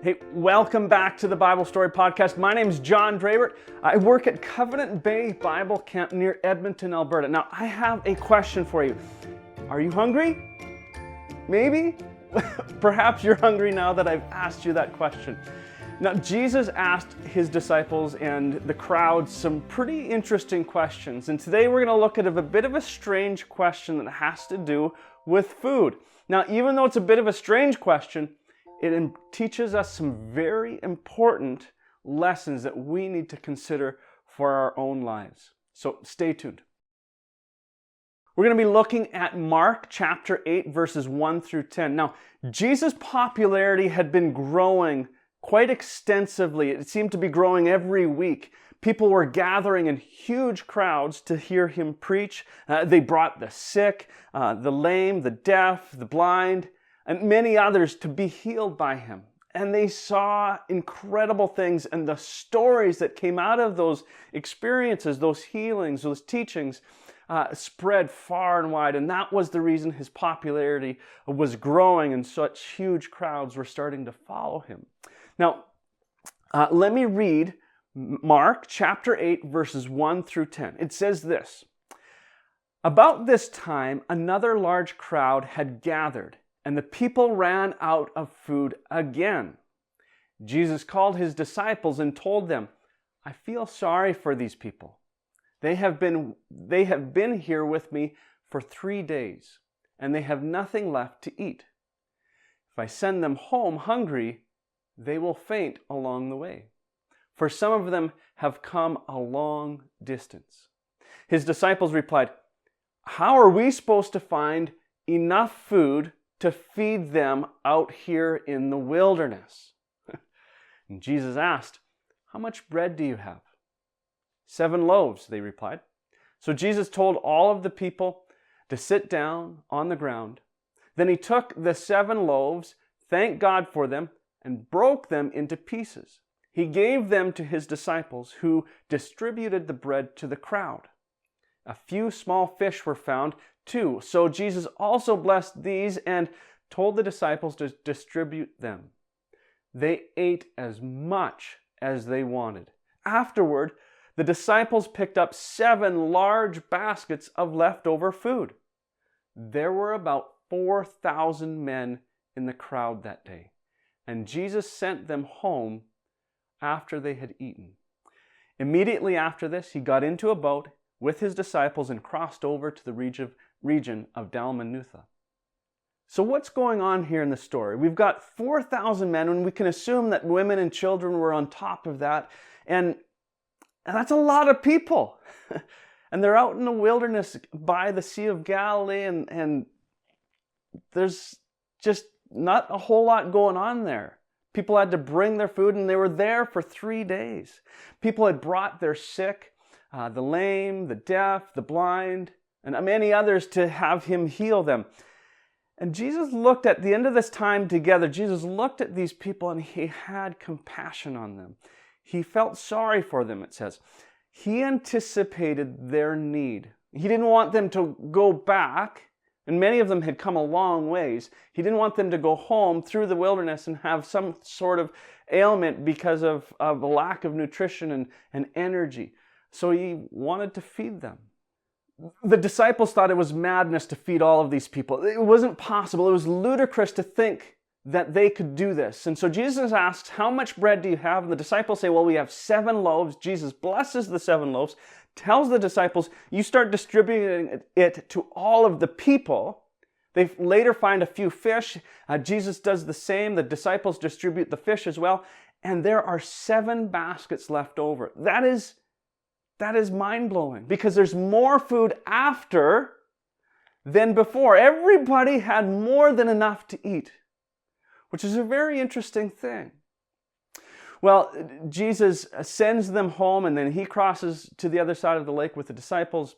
Hey, welcome back to the Bible Story Podcast. My name is John Drabert. I work at Covenant Bay Bible Camp near Edmonton, Alberta. Now, I have a question for you. Are you hungry? Maybe? Perhaps you're hungry now that I've asked you that question. Now, Jesus asked his disciples and the crowd some pretty interesting questions. And today we're going to look at a bit of a strange question that has to do with food. Now, even though it's a bit of a strange question, it teaches us some very important lessons that we need to consider for our own lives. So stay tuned. We're going to be looking at Mark chapter 8, verses 1 through 10. Now, Jesus' popularity had been growing quite extensively. It seemed to be growing every week. People were gathering in huge crowds to hear him preach. They brought the sick, the lame, the deaf, the blind, and many others to be healed by him. And they saw incredible things, and the stories that came out of those experiences, those healings, those teachings, spread far and wide. And that was the reason his popularity was growing, and such huge crowds were starting to follow him. Now, let me read Mark chapter 8, verses 1 through 10. It says this: "About this time, another large crowd had gathered, and the people ran out of food again. Jesus called his disciples and told them, 'I feel sorry for these people. They have been here with me for 3 days, and they have nothing left to eat. If I send them home hungry, they will faint along the way, for some of them have come a long distance.' His disciples replied, 'How are we supposed to find enough food to feed them out here in the wilderness?' And Jesus asked, 'How much bread do you have?' 7 loaves, they replied. So Jesus told all of the people to sit down on the ground. Then he took the 7 loaves, thanked God for them, and broke them into pieces. He gave them to his disciples, who distributed the bread to the crowd. A few small fish were found too, so Jesus also blessed these and told the disciples to distribute them. They ate as much as they wanted. Afterward, the disciples picked up 7 large baskets of leftover food. There were about 4,000 men in the crowd that day, and Jesus sent them home after they had eaten. Immediately after this, he got into a boat with his disciples and crossed over to the region of Dalmanutha." So what's going on here in the story? We've got 4,000 men, and we can assume that women and children were on top of that. And that's a lot of people. And they're out in the wilderness by the Sea of Galilee, and there's just not a whole lot going on there. People had to bring their food, and they were there for 3 days. People had brought their sick, the lame, the deaf, the blind, and many others to have him heal them. And Jesus looked at the end of this time together, Jesus looked at these people and he had compassion on them. He felt sorry for them, it says. He anticipated their need. He didn't want them to go back, and many of them had come a long ways. He didn't want them to go home through the wilderness and have some sort of ailment because of a lack of nutrition and energy. So he wanted to feed them. The disciples thought it was madness to feed all of these people. It wasn't possible. It was ludicrous to think that they could do this. And so Jesus asks, "How much bread do you have?" And the disciples say, "Well, we have 7 loaves. Jesus blesses the 7 loaves, tells the disciples, "You start distributing it to all of the people." They later find a few fish. Jesus does the same. The disciples distribute the fish as well. And there are 7 baskets left over. That is mind-blowing, because there's more food after than before. Everybody had more than enough to eat, which is a very interesting thing. Well, Jesus sends them home, and then he crosses to the other side of the lake with the disciples,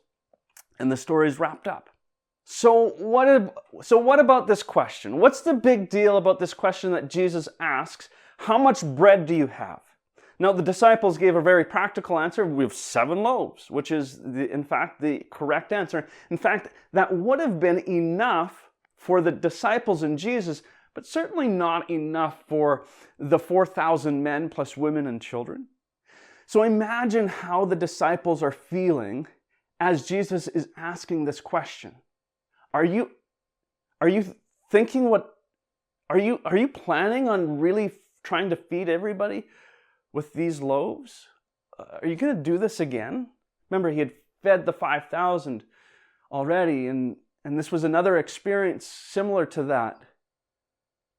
and the story is wrapped up. So what about this question? What's the big deal about this question that Jesus asks? How much bread do you have? Now, the disciples gave a very practical answer. We have 7 loaves, which is, in fact, the correct answer. In fact, that would have been enough for the disciples and Jesus, but certainly not enough for the 4,000 men plus women and children. So imagine how the disciples are feeling as Jesus is asking this question. Are you thinking are you planning on really trying to feed everybody with these loaves? Are you going to do this again? Remember, he had fed the 5,000 already, and this was another experience similar to that.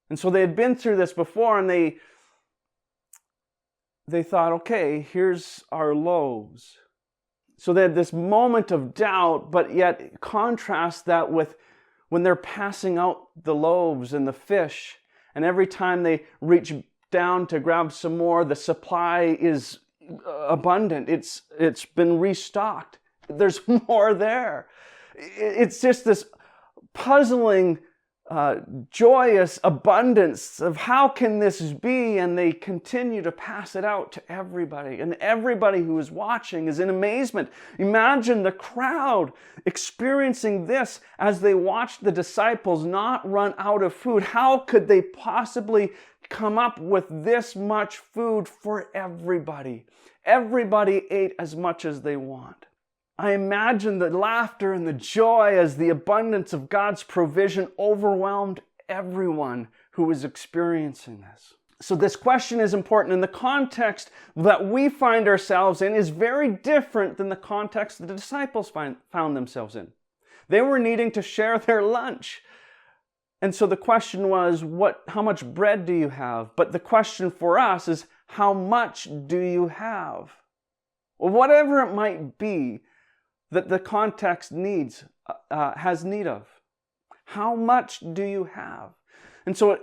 And so they had been through this before, and they thought, okay, here's our loaves. So they had this moment of doubt, but yet contrast that with when they're passing out the loaves and the fish, and every time they reach down to grab some more, the supply is abundant. It's been restocked. There's more there. It's just this puzzling, joyous abundance of how can this be? And they continue to pass it out to everybody. And everybody who is watching is in amazement. Imagine the crowd experiencing this as they watched the disciples not run out of food. How could they possibly come up with this much food for everybody? Everybody ate as much as they want. I imagine the laughter and the joy as the abundance of God's provision overwhelmed everyone who was experiencing this. So this question is important, and the context that we find ourselves in is very different than the context the disciples found themselves in. They were needing to share their lunch. And so the question was, how much bread do you have? But the question for us is, how much do you have? Well, whatever it might be that the context has need of. How much do you have? And so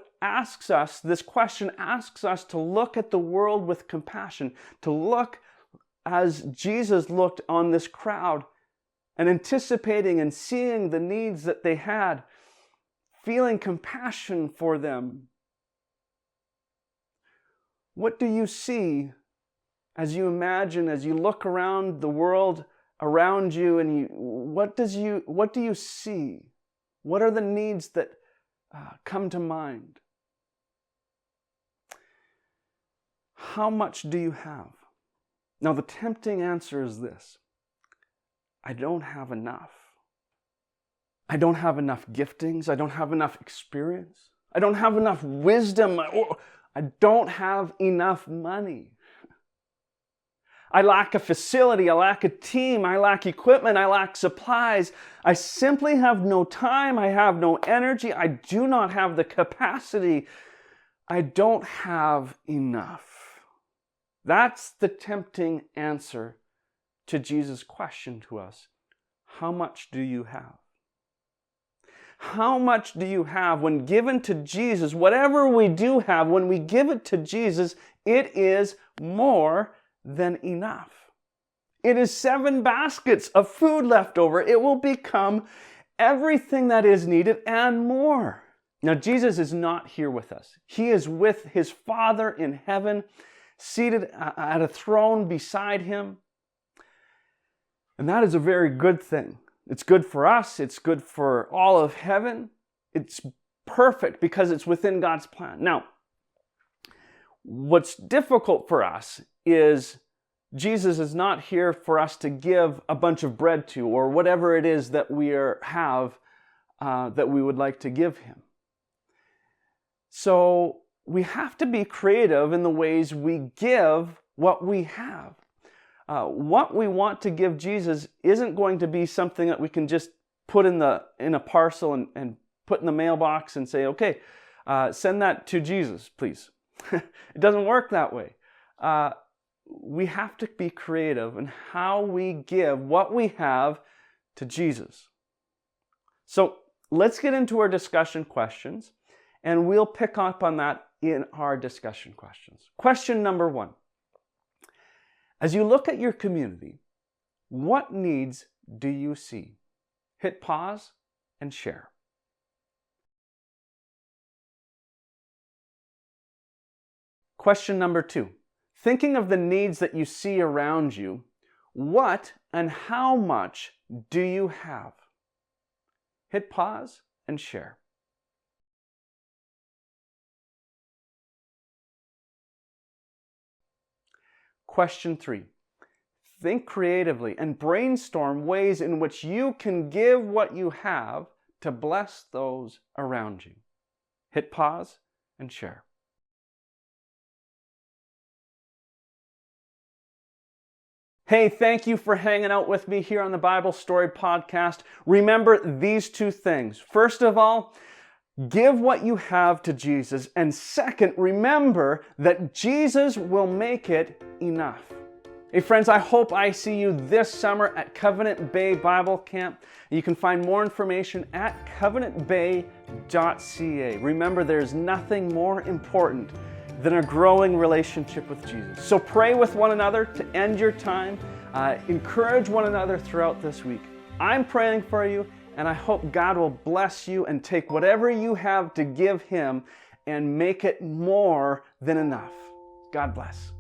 this question asks us to look at the world with compassion, to look as Jesus looked on this crowd and anticipating and seeing the needs that they had, feeling compassion for them. What do you see as you imagine, as you look around the world around you, and what do you see? What are the needs that come to mind? How much do you have? Now, the tempting answer is this: I don't have enough. I don't have enough giftings. I don't have enough experience. I don't have enough wisdom. I don't have enough money. I lack a facility, I lack a team, I lack equipment, I lack supplies. I simply have no time, I have no energy, I do not have the capacity. I don't have enough. That's the tempting answer to Jesus' question to us. How much do you have? How much do you have when given to Jesus? Whatever we do have, when we give it to Jesus, it is more than enough. It is 7 baskets of food left over. It will become everything that is needed and more. Now, Jesus is not here with us. He is with his Father in heaven, seated at a throne beside him. And that is a very good thing. It's good for us. It's good for all of heaven. It's perfect because it's within God's plan. Now, what's difficult for us is Jesus is not here for us to give a bunch of bread to, or whatever it is that we have that we would like to give him. So we have to be creative in the ways we give what we have. What we want to give Jesus isn't going to be something that we can just put in a parcel and put in the mailbox and say, okay, send that to Jesus, please. It doesn't work that way. We have to be creative in how we give what we have to Jesus. So let's get into our discussion questions, and we'll pick up on that in our discussion questions. Question number 1. As you look at your community, what needs do you see? Hit pause and share. Question number 2. Thinking of the needs that you see around you, what and how much do you have? Hit pause and share. Question 3. Think creatively and brainstorm ways in which you can give what you have to bless those around you. Hit pause and share. Hey, thank you for hanging out with me here on the Bible Story Podcast. Remember these two things. First of all, give what you have to Jesus. And second, remember that Jesus will make it enough. Hey friends, I hope I see you this summer at Covenant Bay Bible Camp. You can find more information at covenantbay.ca. Remember, there's nothing more important than a growing relationship with Jesus. So pray with one another to end your time. Encourage one another throughout this week. I'm praying for you, and I hope God will bless you and take whatever you have to give Him and make it more than enough. God bless.